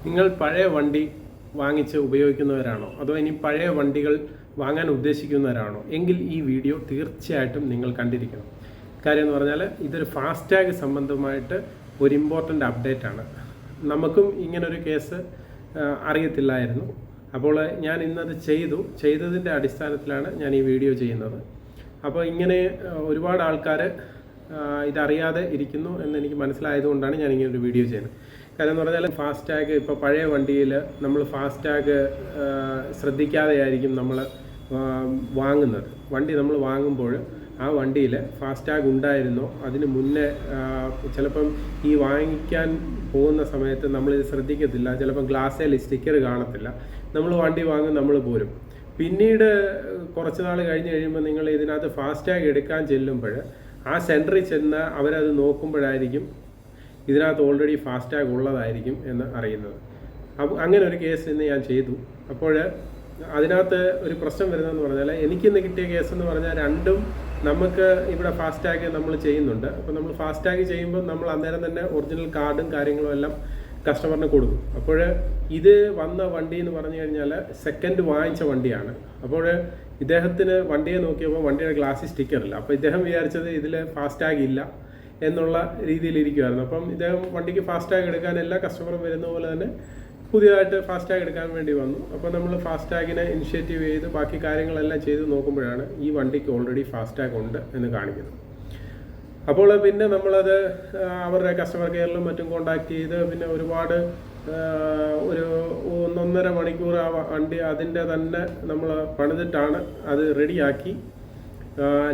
നിങ്ങൾ പഴയ വണ്ടി വാങ്ങിച്ച് ഉപയോഗിക്കുന്നവരാണോ അതോ ഇനി പഴയ വണ്ടികൾ വാങ്ങാൻ ഉദ്ദേശിക്കുന്നവരാണോ എങ്കിൽ ഈ വീഡിയോ തീർച്ചയായിട്ടും നിങ്ങൾ കണ്ടിരിക്കണം. കാര്യം എന്ന് പറഞ്ഞാൽ ഇതൊരു ഫാസ്ടാഗ് സംബന്ധമായിട്ട് ഒരു ഇമ്പോർട്ടൻ്റ് അപ്ഡേറ്റ് ആണ്. നമുക്കും ഇങ്ങനൊരു കേസ് അറിയത്തില്ലായിരുന്നു. അപ്പോൾ ഞാൻ ഇന്നത് ചെയ്തതിൻ്റെ അടിസ്ഥാനത്തിലാണ് ഞാൻ ഈ വീഡിയോ ചെയ്യുന്നത്. അപ്പോൾ ഇങ്ങനെ ഒരുപാട് ആൾക്കാർ ഇതറിയാതെ ഇരിക്കുന്നു എന്നെനിക്ക് മനസ്സിലായതുകൊണ്ടാണ് ഞാൻ ഇങ്ങനൊരു വീഡിയോ ചെയ്യുന്നത്. കാര്യം എന്ന് പറഞ്ഞാൽ ഫാസ്ടാഗ് ഇപ്പോൾ പഴയ വണ്ടിയിൽ നമ്മൾ ഫാസ്ടാഗ് ശ്രദ്ധിക്കാതെയായിരിക്കും നമ്മൾ വാങ്ങുന്നത്. വണ്ടി നമ്മൾ വാങ്ങുമ്പോൾ ആ വണ്ടിയിൽ ഫാസ്ടാഗ് ഉണ്ടായിരുന്നോ അതിന് മുന്നേ ചിലപ്പം ഈ വാങ്ങിക്കാൻ പോകുന്ന സമയത്ത് നമ്മളിത് ശ്രദ്ധിക്കത്തില്ല. ചിലപ്പം ഗ്ലാസ്സിൽ സ്റ്റിക്കർ കാണത്തില്ല. നമ്മൾ വണ്ടി വാങ്ങും, നമ്മൾ പോരും. പിന്നീട് കുറച്ച് നാൾ കഴിഞ്ഞ് കഴിയുമ്പോൾ നിങ്ങൾ ഇതിനകത്ത് ഫാസ്ടാഗ് എടുക്കാൻ ചെല്ലുമ്പോൾ ആ സെൻറ്ററിൽ ചെന്ന് അവരത് നോക്കുമ്പോഴായിരിക്കും ഇതിനകത്ത് ഓൾറെഡി ഫാസ്ടാഗ് ഉള്ളതായിരിക്കും എന്ന് അറിയുന്നത്. അപ്പോൾ അങ്ങനെ ഒരു കേസ് ഇന്ന് ഞാൻ ചെയ്തു. അപ്പോൾ അതിനകത്ത് ഒരു പ്രശ്നം വരുന്നതെന്ന് പറഞ്ഞാൽ എനിക്കിന്ന് കിട്ടിയ കേസ് എന്ന് പറഞ്ഞാൽ രണ്ടും നമുക്ക് ഇവിടെ ഫാസ്ടാഗ് നമ്മൾ ചെയ്യുന്നുണ്ട്. അപ്പോൾ നമ്മൾ ഫാസ്ടാഗ് ചെയ്യുമ്പോൾ നമ്മൾ അന്നേരം തന്നെ ഒറിജിനൽ കാർഡും കാര്യങ്ങളും എല്ലാം കസ്റ്റമറിന് കൊടുക്കും. അപ്പോൾ ഇത് വന്ന വണ്ടി എന്ന് പറഞ്ഞു കഴിഞ്ഞാൽ സെക്കൻഡ് വാങ്ങിച്ച വണ്ടിയാണ്. അപ്പോൾ ഇദ്ദേഹത്തിന് വണ്ടിയെ നോക്കിയപ്പോൾ വണ്ടിയുടെ ഗ്ലാസ്സിൽ സ്റ്റിക്കറില്ല. അപ്പോൾ ഇദ്ദേഹം വിചാരിച്ചത് ഇതിൽ ഫാസ്ടാഗ് ഇല്ല എന്നുള്ള രീതിയിലിരിക്കുമായിരുന്നു. അപ്പം ഇദ്ദേഹം വണ്ടിക്ക് ഫാസ്ടാഗ് എടുക്കാൻ എല്ലാ കസ്റ്റമറും വരുന്ന പോലെ തന്നെ പുതിയതായിട്ട് ഫാസ്ടാഗ് എടുക്കാൻ വേണ്ടി വന്നു. അപ്പോൾ നമ്മൾ ഫാസ്ടാഗിനെ ഇനിഷ്യേറ്റീവ് ചെയ്ത് ബാക്കി കാര്യങ്ങളെല്ലാം ചെയ്ത് നോക്കുമ്പോഴാണ് ഈ വണ്ടിക്ക് ഓൾറെഡി ഫാസ്ടാഗ് ഉണ്ട് എന്ന് കാണിക്കുന്നത്. അപ്പോൾ പിന്നെ നമ്മളത് അവരുടെ കസ്റ്റമർ കെയറിലും മറ്റും കോണ്ടാക്ട് ചെയ്ത് പിന്നെ ഒരുപാട് ഒരു 1.5 മണിക്കൂർ ആ വണ്ടി അതിൻ്റെ തന്നെ നമ്മൾ പണിതിട്ടാണ് അത് റെഡിയാക്കി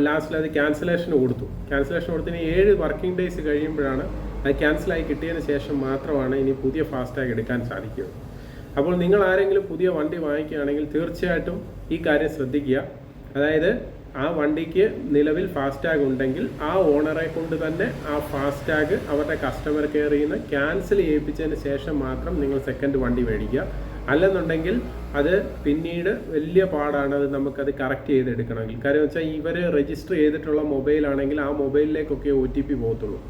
ലാസ്റ്റിൽ അത് ക്യാൻസലേഷൻ കൊടുത്തതിന് 7 വർക്കിംഗ് ഡേയ്സ് കഴിയുമ്പോഴാണ് അത് ക്യാൻസലായി കിട്ടിയതിന് ശേഷം മാത്രമാണ് ഇനി പുതിയ ഫാസ്ടാഗ് എടുക്കാൻ സാധിക്കുക. അപ്പോൾ നിങ്ങൾ ആരെങ്കിലും പുതിയ വണ്ടി വാങ്ങിക്കുകയാണെങ്കിൽ തീർച്ചയായിട്ടും ഈ കാര്യം ശ്രദ്ധിക്കുക. അതായത് ആ വണ്ടിക്ക് നിലവിൽ ഫാസ്ടാഗ് ഉണ്ടെങ്കിൽ ആ ഓണറെ കൊണ്ട് തന്നെ ആ ഫാസ്ടാഗ് അവരുടെ കസ്റ്റമർ കെയറിൽ നിന്ന് ക്യാൻസൽ ചെയ്യിപ്പിച്ചതിന് ശേഷം മാത്രം നിങ്ങൾ സെക്കൻഡ് വണ്ടി മേടിക്കുക. അല്ലെന്നുണ്ടെങ്കിൽ അത് പിന്നീട് വലിയ പാടാണ് അത് നമുക്കത് കറക്റ്റ് ചെയ്തെടുക്കണമെങ്കിൽ. കാര്യം വെച്ചാൽ ഇവർ രജിസ്റ്റർ ചെയ്തിട്ടുള്ള മൊബൈലാണെങ്കിൽ ആ മൊബൈലിലേക്കൊക്കെ OTP പോകത്തുള്ളൂ.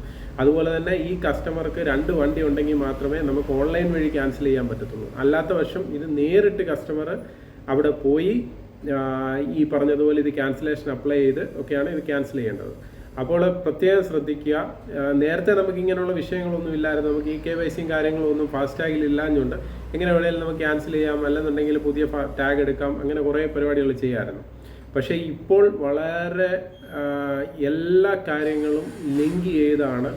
അതുപോലെ തന്നെ ഈ കസ്റ്റമർക്ക് 2 വണ്ടി ഉണ്ടെങ്കിൽ മാത്രമേ നമുക്ക് ഓൺലൈൻ വഴി ക്യാൻസൽ ചെയ്യാൻ പറ്റത്തുള്ളൂ. അല്ലാത്ത പക്ഷം ഇത് നേരിട്ട് കസ്റ്റമർ അവിടെ പോയി ഈ പറഞ്ഞതുപോലെ ഇത് ക്യാൻസലേഷൻ അപ്ലൈ ചെയ്ത് ഒക്കെയാണ് ഇത് ക്യാൻസൽ ചെയ്യേണ്ടത്. അപ്പോൾ പ്രത്യേകം ശ്രദ്ധിക്കുക. നേരത്തെ നമുക്ക് ഇങ്ങനെയുള്ള വിഷയങ്ങളൊന്നും ഇല്ലായിരുന്നു. നമുക്ക് ഈ KYCയും കാര്യങ്ങളൊന്നും ഫാസ്ടാഗിൽ ഇല്ലാഞ്ഞുകൊണ്ട് എങ്ങനെ വേണമെങ്കിലും നമുക്ക് ക്യാൻസൽ ചെയ്യാം, അല്ലെന്നുണ്ടെങ്കിൽ പുതിയ ടാഗ് എടുക്കാം, അങ്ങനെ കുറേ പരിപാടികൾ ചെയ്യാമായിരുന്നു. പക്ഷേ ഇപ്പോൾ വളരെ എല്ലാ കാര്യങ്ങളും ലിങ്ക് ചെയ്താണ്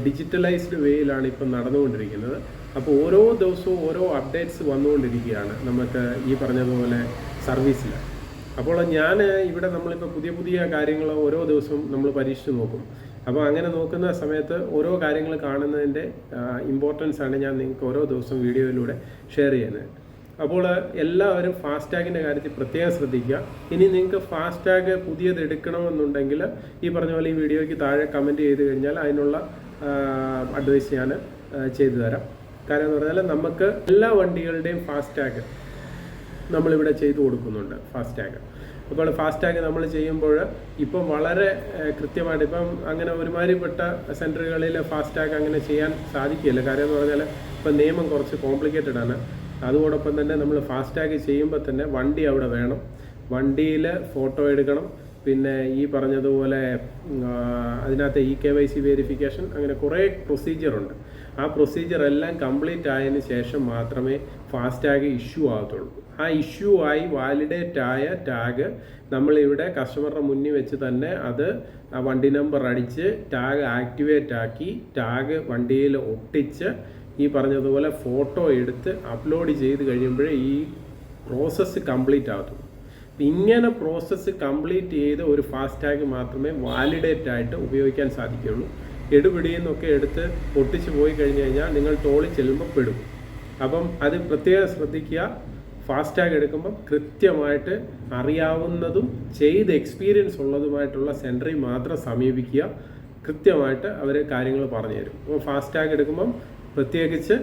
ഡിജിറ്റലൈസ്ഡ് വേയിലാണ് ഇപ്പം നടന്നുകൊണ്ടിരിക്കുന്നത്. അപ്പോൾ ഓരോ ദിവസവും ഓരോ അപ്ഡേറ്റ്സ് വന്നുകൊണ്ടിരിക്കുകയാണ് നമുക്ക് ഈ പറഞ്ഞതുപോലെ സർവീസിൽ. അപ്പോൾ ഞാൻ ഇവിടെ നമ്മളിപ്പോൾ പുതിയ കാര്യങ്ങൾ ഓരോ ദിവസവും നമ്മൾ പരീക്ഷിച്ച് നോക്കും. അപ്പോൾ അങ്ങനെ നോക്കുന്ന സമയത്ത് ഓരോ കാര്യങ്ങൾ കാണുന്നതിൻ്റെ ഇമ്പോർട്ടൻസ് ആണ് ഞാൻ നിങ്ങൾക്ക് ഓരോ ദിവസവും വീഡിയോയിലൂടെ ഷെയർ ചെയ്യുന്നത്. അപ്പോൾ എല്ലാവരും ഫാസ്ടാഗിൻ്റെ കാര്യത്തിൽ പ്രത്യേകം ശ്രദ്ധിക്കുക. ഇനി നിങ്ങൾക്ക് ഫാസ്ടാഗ് പുതിയത് എടുക്കണമെന്നുണ്ടെങ്കിൽ ഈ പറഞ്ഞ പോലെ ഈ വീഡിയോയ്ക്ക് താഴെ കമൻറ്റ് ചെയ്ത് കഴിഞ്ഞാൽ അതിനുള്ള അഡ്വൈസ് ഞാൻ ചെയ്തു തരാം. കാര്യം എന്ന് പറഞ്ഞാൽ നമുക്ക് എല്ലാ വണ്ടികളുടെയും ഫാസ്ടാഗ് നമ്മളിവിടെ ചെയ്തു കൊടുക്കുന്നുണ്ട് ഫാസ്ടാഗ്. അപ്പോൾ ഫാസ്ടാഗ് നമ്മൾ ചെയ്യുമ്പോൾ ഇപ്പം വളരെ കൃത്യമായിട്ട് ഇപ്പം അങ്ങനെ ഒരുമാതിരിപ്പെട്ട സെൻറ്ററുകളിൽ ഫാസ്ടാഗ് അങ്ങനെ ചെയ്യാൻ സാധിക്കില്ല. കാര്യം എന്ന് പറഞ്ഞാൽ ഇപ്പം നിയമം കുറച്ച് കോംപ്ലിക്കേറ്റഡ് ആണ്. അതോടൊപ്പം തന്നെ നമ്മൾ ഫാസ്ടാഗ് ചെയ്യുമ്പോൾ തന്നെ വണ്ടി അവിടെ വേണം, വണ്ടിയിൽ ഫോട്ടോ എടുക്കണം, പിന്നെ ഈ പറഞ്ഞതുപോലെ അതിനകത്ത് KYC വെരിഫിക്കേഷൻ, അങ്ങനെ കുറേ പ്രൊസീജിയറുണ്ട്. ആ പ്രൊസീജിയർ എല്ലാം കംപ്ലീറ്റ് ആയതിനു ശേഷം മാത്രമേ ഫാസ്ടാഗ് ഇഷ്യൂ ആകത്തുള്ളൂ. ആ ഇഷ്യൂ ആയി വാലിഡേറ്റ് ആയ ടാഗ് നമ്മളിവിടെ കസ്റ്റമറുടെ മുന്നിൽ വെച്ച് തന്നെ അത് ആ വണ്ടി നമ്പർ അടിച്ച് ടാഗ് ആക്ടിവേറ്റ് ആക്കി ടാഗ് വണ്ടിയിൽ ഒട്ടിച്ച് ഈ പറഞ്ഞതുപോലെ ഫോട്ടോ എടുത്ത് അപ്ലോഡ് ചെയ്ത് കഴിയുമ്പോഴേ ഈ പ്രോസസ്സ് കംപ്ലീറ്റ് ആകത്തുള്ളൂ. ഇങ്ങനെ പ്രോസസ്സ് കംപ്ലീറ്റ് ചെയ്ത് ഒരു ഫാസ്ടാഗ് മാത്രമേ വാലിഡേറ്റ് ആയിട്ട് ഉപയോഗിക്കാൻ സാധിക്കുകയുള്ളൂ. എടുപിടിയെന്നൊക്കെ എടുത്ത് ഒട്ടിച്ച് പോയി കഴിഞ്ഞ് കഴിഞ്ഞാൽ നിങ്ങൾ ടോളിൽ ചെല്ലുമ്പോൾ പെടും. അപ്പം അത് പ്രത്യേകം ശ്രദ്ധിക്കുക. ഫാസ്ടാഗ് എടുക്കുമ്പം കൃത്യമായിട്ട് അറിയാവുന്നതും ചെയ്ത് എക്സ്പീരിയൻസ് ഉള്ളതുമായിട്ടുള്ള സെൻറ്ററിൽ മാത്രം സമീപിക്കുക. കൃത്യമായിട്ട് അവർ കാര്യങ്ങൾ പറഞ്ഞു തരും. അപ്പോൾ ഫാസ്ടാഗ് എടുക്കുമ്പം പ്രത്യേകിച്ച്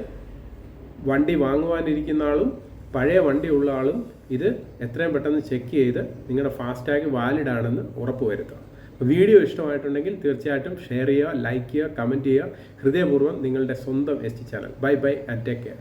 വണ്ടി വാങ്ങുവാനിരിക്കുന്ന ആളും പഴയ വണ്ടി ഉള്ള ആളും ഇത് എത്രയും പെട്ടെന്ന് ചെക്ക് ചെയ്ത് നിങ്ങളുടെ ഫാസ്ടാഗ് വാലിഡ് ആണെന്ന് ഉറപ്പുവരുത്തുക. വീഡിയോ ഇഷ്ടമായിട്ടുണ്ടെങ്കിൽ തീർച്ചയായിട്ടും ഷെയർ ചെയ്യുക, ലൈക്ക് ചെയ്യുക, കമൻറ്റ് ചെയ്യുക. ഹൃദയപൂർവ്വം നിങ്ങളുടെ സ്വന്തം ST channel. Bye and take care.